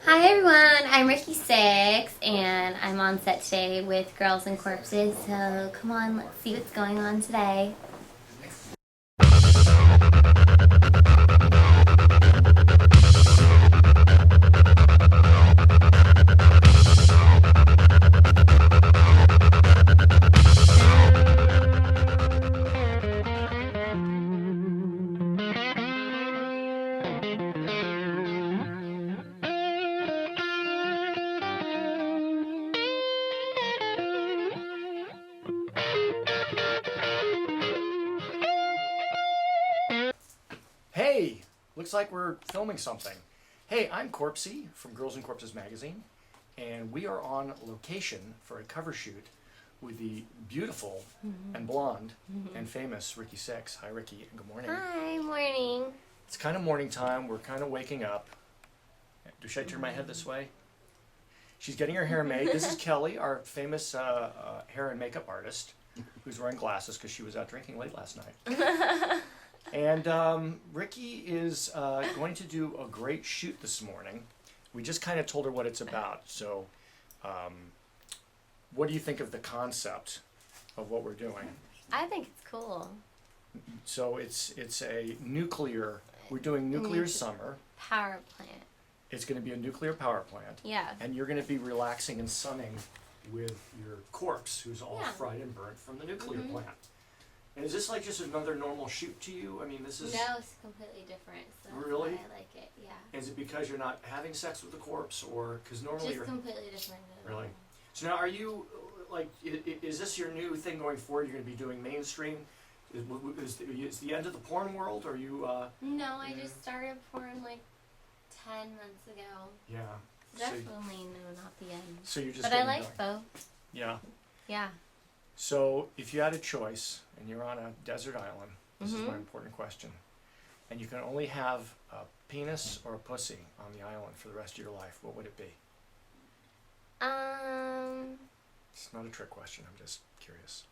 Hi everyone, I'm Rikki Six, and I'm on set today with Girls and Corpses, so come on, let's see what's going on today. Hey, looks like we're filming something. Hey, I'm Corpsey from Girls and Corpses magazine, and we are on location for a cover shoot with the beautiful and blonde and famous Rikki Six. Hi, Rikki, and good morning. Hi, morning. It's kind of morning time. We're kind of waking up. Should I turn my head this way? She's getting her hair made. This is Kelly, our famous hair and makeup artist, who's wearing glasses because she was out drinking late last night. And Rikki is going to do a great shoot this morning. We just kind of told her what it's about. So what do you think of the concept of what we're doing? I think it's cool. So it's a nuclear, we're doing nuclear summer. Power plant. It's going to be a nuclear power plant. Yeah. And you're going to be relaxing and sunning with your corpse, who's all Yeah. fried and burnt from the nuclear plant. And is this like just another normal shoot to you? I mean, this is... No, it's completely different, so that's Really? why I like it, yeah. Is it because you're not having sex with the corpse, or because normally Just you're... completely different. Really? So now are you, like, is this your new thing going forward? You're going to be doing mainstream? Is the end of the porn world, or are you... No, I just started porn like 10 months ago. Yeah. Definitely no, not the end. So you're just But I getting like going. both. Yeah. Yeah. So if you had a choice, and you're on a desert island, this is one important question, and you can only have a penis or a pussy on the island for the rest of your life, what would it be? It's not a trick question, I'm just curious.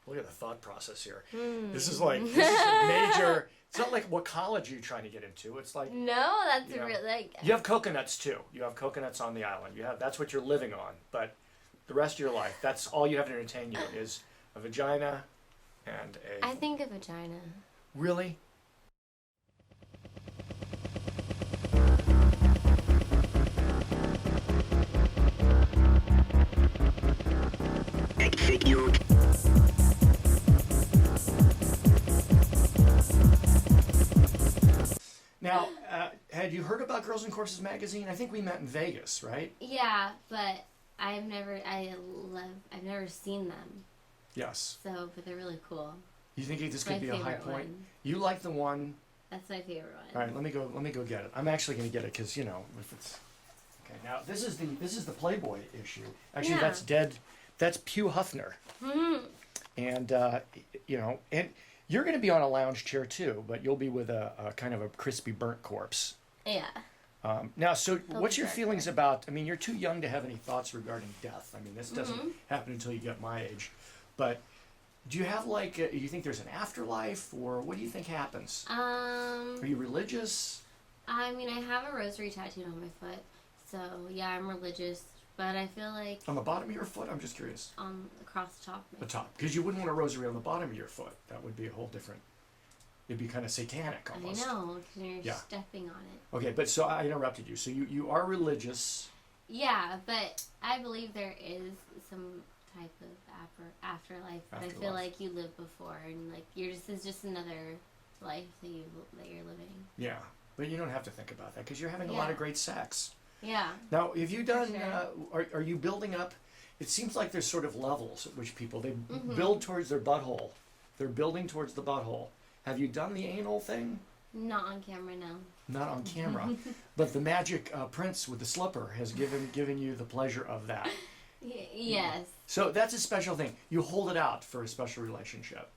Look at the thought process here. This is like, this is a major, it's not like what college are you trying to get into, it's like, No, that's you know, real, like... you have coconuts too. You have coconuts on the island. That's what you're living on, but the rest of your life, that's all you have to entertain you is a vagina and a... I think a vagina. Really? Now, had you heard about Girls and Corpses magazine? I think we met in Vegas, right? Yeah, but I've never seen them. Yes. So, but they're really cool. You think this My could be a high favorite point? one. You like the one? That's my favorite one. All right, let me go get it. I'm actually going to get it because, you know, if it's... Okay, now this is the Playboy issue. Actually, Yeah. that's dead. That's Pew Huffner. And, you know, and you're going to be on a lounge chair too, but you'll be with a kind of a crispy burnt corpse. Yeah. Now, so what's be your dark feelings about, I mean, you're too young to have any thoughts regarding death. I mean, this doesn't happen until you get my age. But do you have like, do you think there's an afterlife, or what do you think happens? Are you religious? I mean, I have a rosary tattooed on my foot, so yeah, I'm religious, but I feel like On the bottom of your foot? I'm just curious. across the top. The top. Because you wouldn't want a rosary on the bottom of your foot. That would be a whole different, it'd be kind of satanic almost. I know, because you're Yeah. stepping on it. Okay, but so I interrupted you. So you are religious. Yeah, but I believe there is some type of afterlife. But I feel Afterlife. like you live before, and like it's just another life that you're living. Yeah, but you don't have to think about that because you're having a lot Yeah. of great sex. Yeah. Now, have you done? sure. Are you building up? It seems like there's sort of levels at which people they build towards their butthole. They're building towards the butthole. Have you done the anal thing? Not on camera, no. Not on camera, but the magic prince with the slipper has given you the pleasure of that. Yes. So that's a special thing. You hold it out for a special relationship.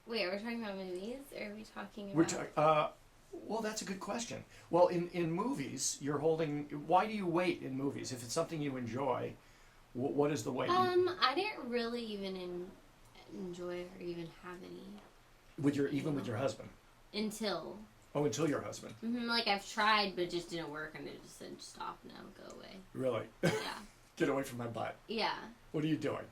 Wait, are we talking about movies, or are we talking about... We're talking. Well, that's a good question. Well, in movies, you're holding. Why do you wait in movies if it's something you enjoy? What is the wait? I didn't really even enjoy or even have any With your husband. until Oh, until your husband. Like I've tried, but it just didn't work, and it just said stop now, go away. Really? Yeah. Get away from my butt. Yeah. What are you doing?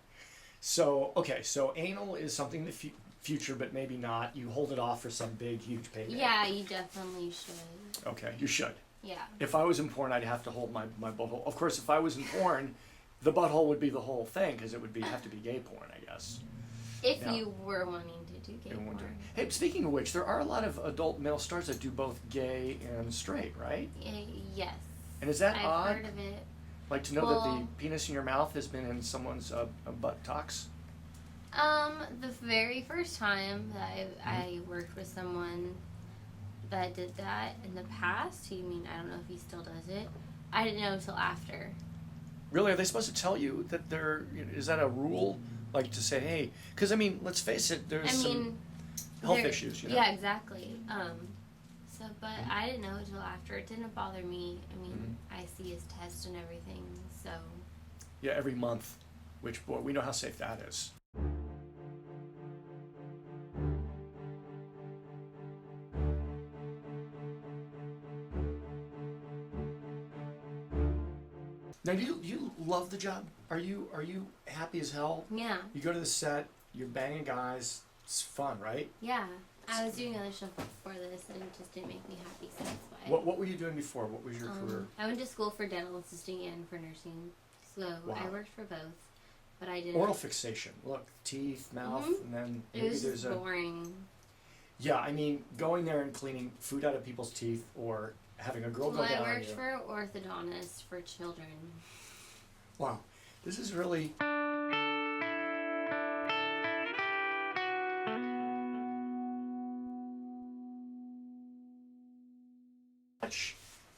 So, okay, so anal is something in the future, but maybe not. You hold it off for some big, huge payday. Yeah, you definitely should. Okay, you should. Yeah. If I was in porn, I'd have to hold my butthole. Of course, if I was in porn, the butthole would be the whole thing, because it would have to be gay porn, I guess. If you were wanting to do gay porn. Hey, speaking of which, there are a lot of adult male stars that do both gay and straight, right? Yes. And is that I've odd? heard of it. Like to know that the penis in your mouth has been in someone's buttocks? The very first time that I worked with someone that did that in the past, I don't know if he still does it. I didn't know until after. Really? Are they supposed to tell you that is that a rule? Like to say, hey, because let's face it, there's some health issues, Yeah, exactly. But I didn't know until after. It didn't bother me. I see his test and everything, so. Yeah, every month, which, boy, we know how safe that is. Now, do you love the job? Are you happy as hell? Yeah. You go to the set, you're banging guys. It's fun, right? Yeah. I was doing other stuff before this, and it just didn't make me happy, so that's why. What were you doing before? What was your career? I went to school for dental assisting and for nursing, so I worked for both, but I didn't. Oral fixation. Look, teeth, mouth, and then it was just boring. Yeah, going there and cleaning food out of people's teeth, or having a girl go down on you. I worked for orthodontist for children. Wow, this is really.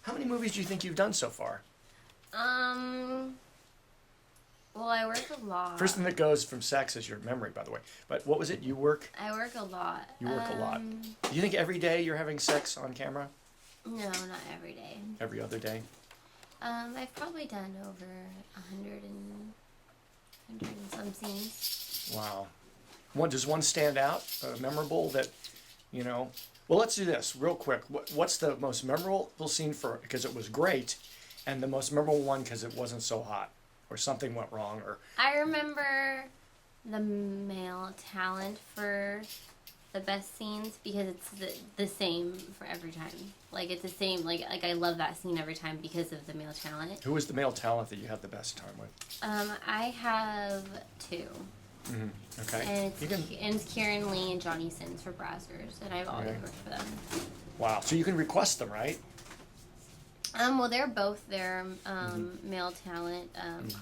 How many movies do you think you've done so far? Well, I work a lot. First thing that goes from sex is your memory, by the way. But what was it? You work? I work a lot. You work a lot. Do you think every day you're having sex on camera? No, not every day. Every other day? I've probably done over 100 and some scenes. Wow. Does one stand out, memorable that, Well, let's do this real quick. What's the most memorable scene because it was great, and the most memorable one because it wasn't so hot, or something went wrong, or... I remember the male talent for the best scenes because it's the same for every time. Like, it's the same, like I love that scene every time because of the male talent. Who was the male talent that you had the best time with? I have two. Mm-hmm. Okay. And it's Kieran Lee and Johnny Sins for Brazzers, and I've always worked for them. Wow. So you can request them, right? Well, they're both male talent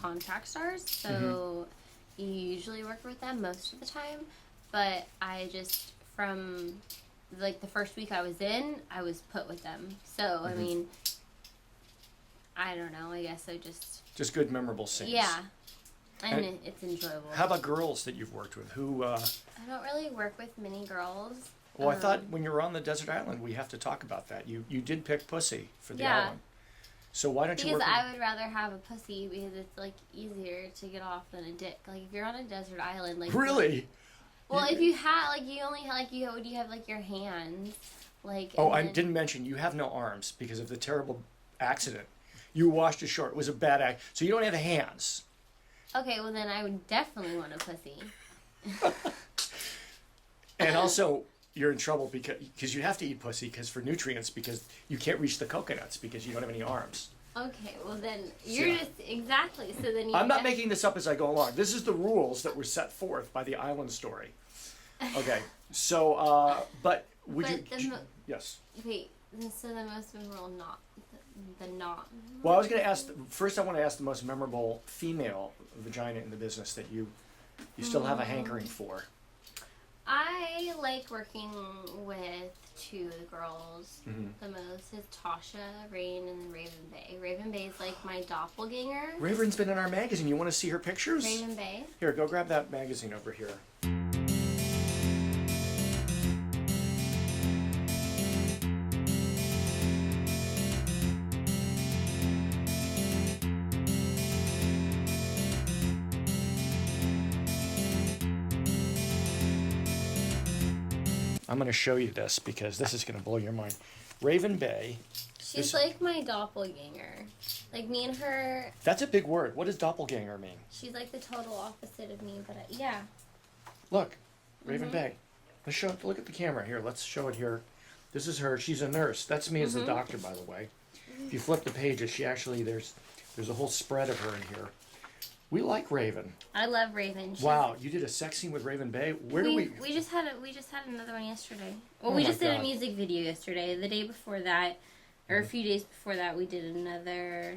contract stars, so you usually work with them most of the time. But I just, from like the first week I was in, I was put with them. So I don't know. I guess I just good memorable scenes. Yeah. And it's enjoyable. How about girls that you've worked with? Who? I don't really work with many girls. Well, I thought when you were on the desert island, we have to talk about that. You did pick pussy for the island. So why don't you work Because I would rather have a pussy because it's like easier to get off than a dick. Like if you're on a desert island, like really. Well, if you have you only have you have like your hands, like. Oh, I didn't mention you have no arms because of the terrible accident. You washed ashore. It was a bad act. So you don't have hands. Okay, well then I would definitely want a pussy. And also, you're in trouble because you have to eat pussy for nutrients because you can't reach the coconuts because you don't have any arms. Okay, well then you're just exactly. So then I'm not making this up as I go along. This is the rules that were set forth by the island story. Okay, so but would you? Yes. Wait. So the most memorable the not. Well, I was going to ask. First, I want to ask the most memorable female vagina in the business that you still have a hankering for. I like working with two of the girls the most. Is Tasha, Rain, and Raven Bay. Raven Bay is like my doppelganger. Raven's been in our magazine. You want to see her pictures? Raven Bay. Here, go grab that magazine over here. I'm going to show you this because this is going to blow your mind. Raven Bay. She's like my doppelganger. Like me and her. That's a big word. What does doppelganger mean? She's like the total opposite of me, but yeah. Look, Raven Bay. Let's show. Look at the camera here. Let's show it here. This is her. She's a nurse. That's me as the doctor, by the way. If you flip the pages, she actually there's a whole spread of her in here. We like Raven. I love Raven. Wow, you did a sex scene with Raven Bay. Where do we? We just had another one yesterday. Well, Oh we my just did God. a music video yesterday. The day before that, or a few days before that, we did another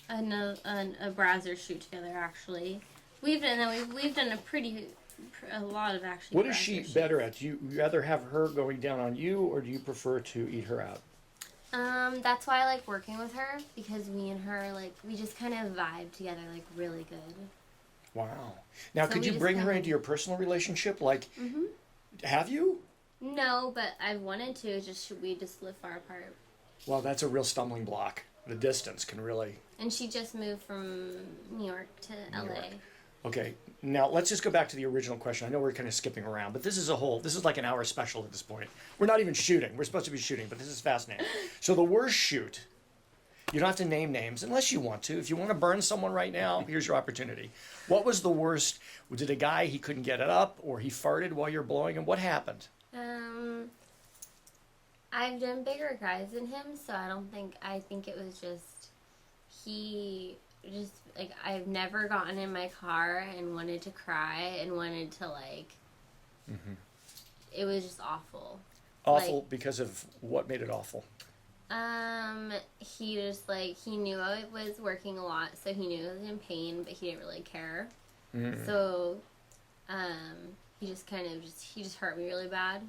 a browser shoot together. Actually, we've done a lot of actually. What is she better at? Do you rather have her going down on you, or do you prefer to eat her out? That's why I like working with her, because me and her, like, we just kind of vibe together, like, really good. Wow. Now, So could we you just bring her kinda- into your personal relationship? Like, have you? No, but I wanted to, we just live far apart. Well, that's a real stumbling block. The distance can really... And she just moved from New York to LA. Okay, now let's just go back to the original question. I know we're kind of skipping around, but this is like an hour special at this point. We're not even shooting. We're supposed to be shooting, but this is fascinating. So the worst shoot, you don't have to name names unless you want to. If you want to burn someone right now, here's your opportunity. What was the worst? Did a guy, he couldn't get it up, or he farted while you're blowing him? What happened? I've done bigger guys than him, so I think it was just, like, I've never gotten in my car and wanted to cry and wanted to, like, it was just awful. Awful Like, because of what made it awful? he just, like, he knew I was working a lot, so he knew I was in pain, but he didn't really care. So, he just kind of he just hurt me really bad.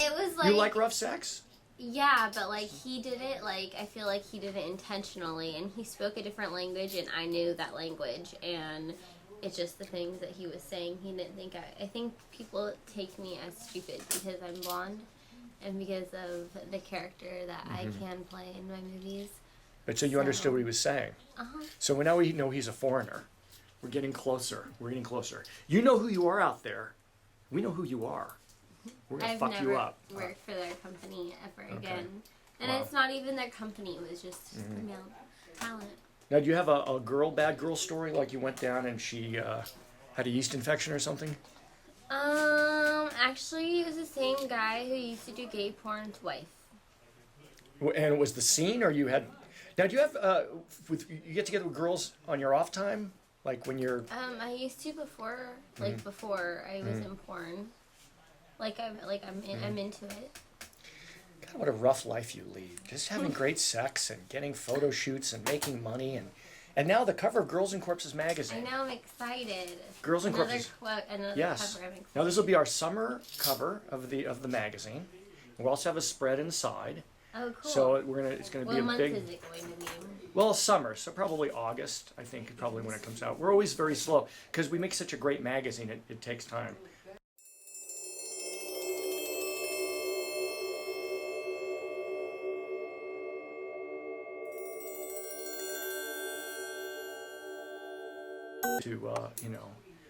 It was like... You like rough sex? Yeah, but, like, he did it, like, I feel like he did it intentionally, and he spoke a different language, and I knew that language, and it's just the things that he was saying. He didn't think I think people take me as stupid because I'm blonde, and because of the character that I can play in my movies. But so you understood what he was saying. Uh-huh. So now we know he's a foreigner. We're getting closer. We're getting closer. You know who you are out there. We know who you are. We're going to I've fuck never you up. worked for their company ever Okay. again. And Wow. it's not even their company, it was just male talent. Now, do you have a bad girl story? Like you went down and she had a yeast infection or something? Actually, it was the same guy who used to do gay porn's wife. And it was the scene, or you had... Now, do you have... you get together with girls on your off time? Like when you're... I used to before I was in porn. I'm into it. God, what a rough life you lead. Just having great sex and getting photo shoots and making money and now the cover of Girls and Corpses I magazine. know, I'm excited. Girls and Another Corpses. another Yes. cover. I'm excited. Now this will be our summer cover of the magazine. We'll also have a spread inside. Oh, cool. So it's gonna what be a month big... is it going to be? Well, summer, so probably August, I think, probably when it comes out. We're always very slow because we make such a great magazine. It takes time.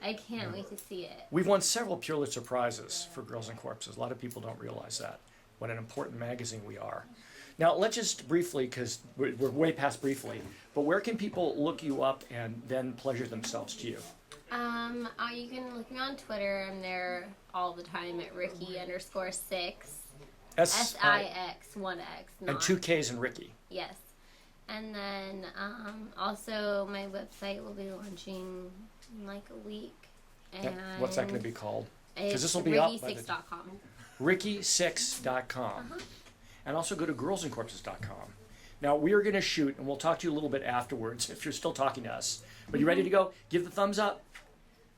I can't wait to see it. We've won several Pulitzer Prizes for Girls and Corpses. A lot of people don't realize that, what an important magazine we are. Now, let's just briefly, because we're way past briefly, but where can people look you up and then pleasure themselves to you? You can look me on Twitter. I'm there all the time at Rikki_6. SIX 1X. And 2 Ks in Rikki. Yes. And then also my website will be launching in like a week. And What's that going to be called? Because it's this will be up by Rikki6.com. Rikki6.com. And also go to girlsandcorpses.com. Now, we are going to shoot, and we'll talk to you a little bit afterwards if you're still talking to us. But you ready to go? Give the thumbs up.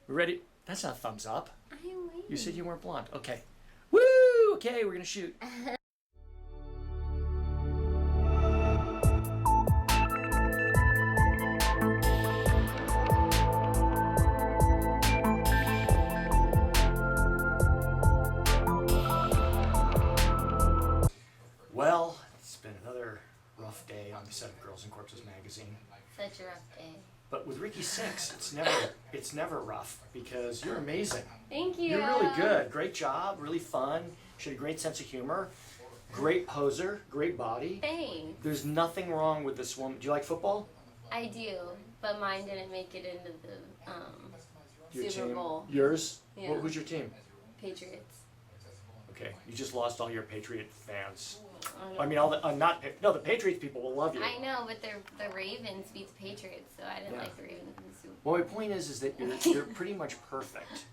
We're ready. That's not a thumbs up. I'm waiting. You said you weren't blonde. Okay. Woo! Okay, we're going to shoot. magazine. Such a rough day. But with Rikki Six, it's never rough because you're amazing. Thank you. You're really good. Great job. Really fun. She had a great sense of humor. Great poser. Great body. Thanks. There's nothing wrong with this woman. Do you like football? I do, but mine didn't make it into the Your Super team. Bowl. Yours? Yeah. Who's your team? Patriots. Okay, you just lost all your Patriot fans. I I mean, all the the Patriots people will love you. know, but the Ravens beat the Patriots, so I didn't Yeah. like the Ravens in the Super Bowl. Well, my point is that you're pretty much perfect.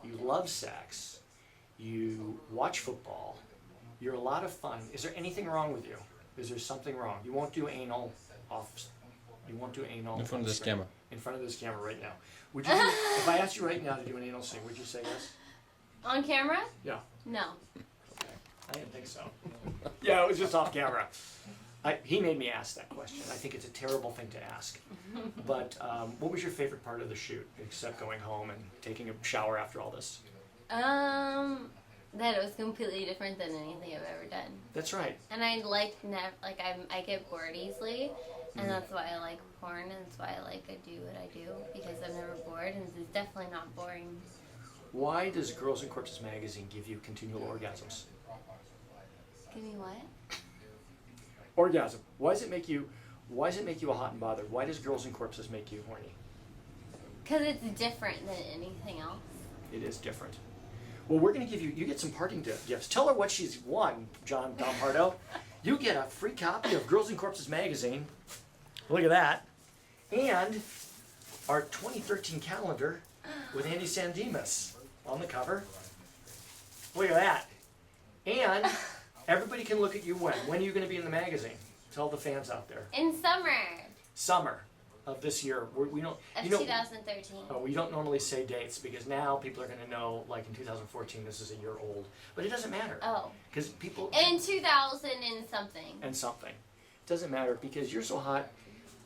You love sex. You watch football. You're a lot of fun. Is there anything wrong with you? Is there something wrong? You won't do anal off. You won't do anal In front of on this screen. camera. In front of this camera right now. Would you? Do, if I asked you right now to do an anal scene, would you say yes? On camera? Yeah. No. Okay. I didn't think so. Yeah, it was just off camera. He made me ask that question. I think it's a terrible thing to ask. But what was your favorite part of the shoot, except going home and taking a shower after all this? That it was completely different than anything I've ever done. That's right. And I I get bored easily, and that's why I like porn, and that's why I do what I do, because I'm never bored, and it's definitely not boring. Why does Girls and Corpses magazine give you continual orgasms? Give me what? Orgasm. Why does it make you a hot and bothered? Why does Girls and Corpses make you horny? Because it's different than anything else. It is different. Well, we're going to give you get some parting gifts. Tell her what she's won, John Dompardo. You get a free copy of Girls and Corpses magazine. Look at that. And our 2013 calendar with Andy Sandemus on the cover. Look at that. And everybody can look at you when. When are you going to be in the magazine? Tell the fans out there. In summer Summer of this year. We don't. of You know, 2013. oh, we don't normally say dates because now people are going to know, like in 2014, this is a year old. But it doesn't matter. Oh. Because people. In 2000 and something. And something. It doesn't matter because you're so hot.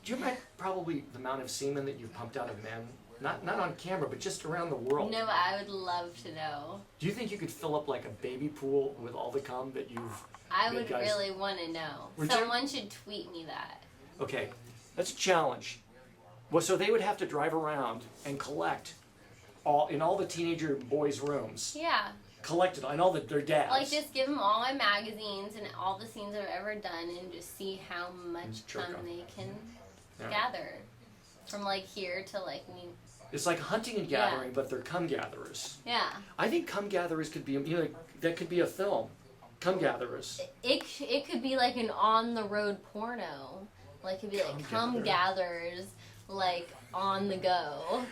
Do you imagine probably the amount of semen that you've pumped out of men? Not on camera, but just around the world. No, I would love to know. Do you think you could fill up like a baby pool with all the cum that you've I made, would guys? really want to know. Would you? Someone should tweet me that. Okay, that's a challenge. Well, so they would have to drive around and collect in all the teenager boys' rooms. Yeah. Collect it and all their dads. Like, just give them all my magazines and all the scenes I've ever done and just see how much jerk cum 'em. they can Yeah. gather. From, like, here to, like, me. It's like hunting and Yeah. gathering, but they're cum gatherers. Yeah. I think cum gatherers could be, that could be a film. Cum gatherers. It could be, like, an on-the-road porno. Like, it could be, like, cum gatherers, like, on the go.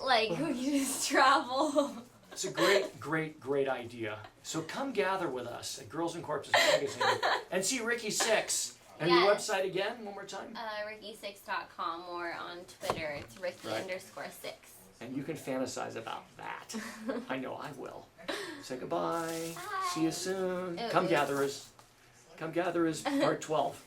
Like, we could just travel. It's a great idea. So come gather with us at Girls and Corpses magazine and see Rikki Six. And your Yes. website again, one more time? Rikki6.com or on Twitter, it's Rikki_6. And you can fantasize about that. I know I will. Say goodbye. Bye. See you soon. Oh, Come oops. gatherers. Come gatherers, part 12.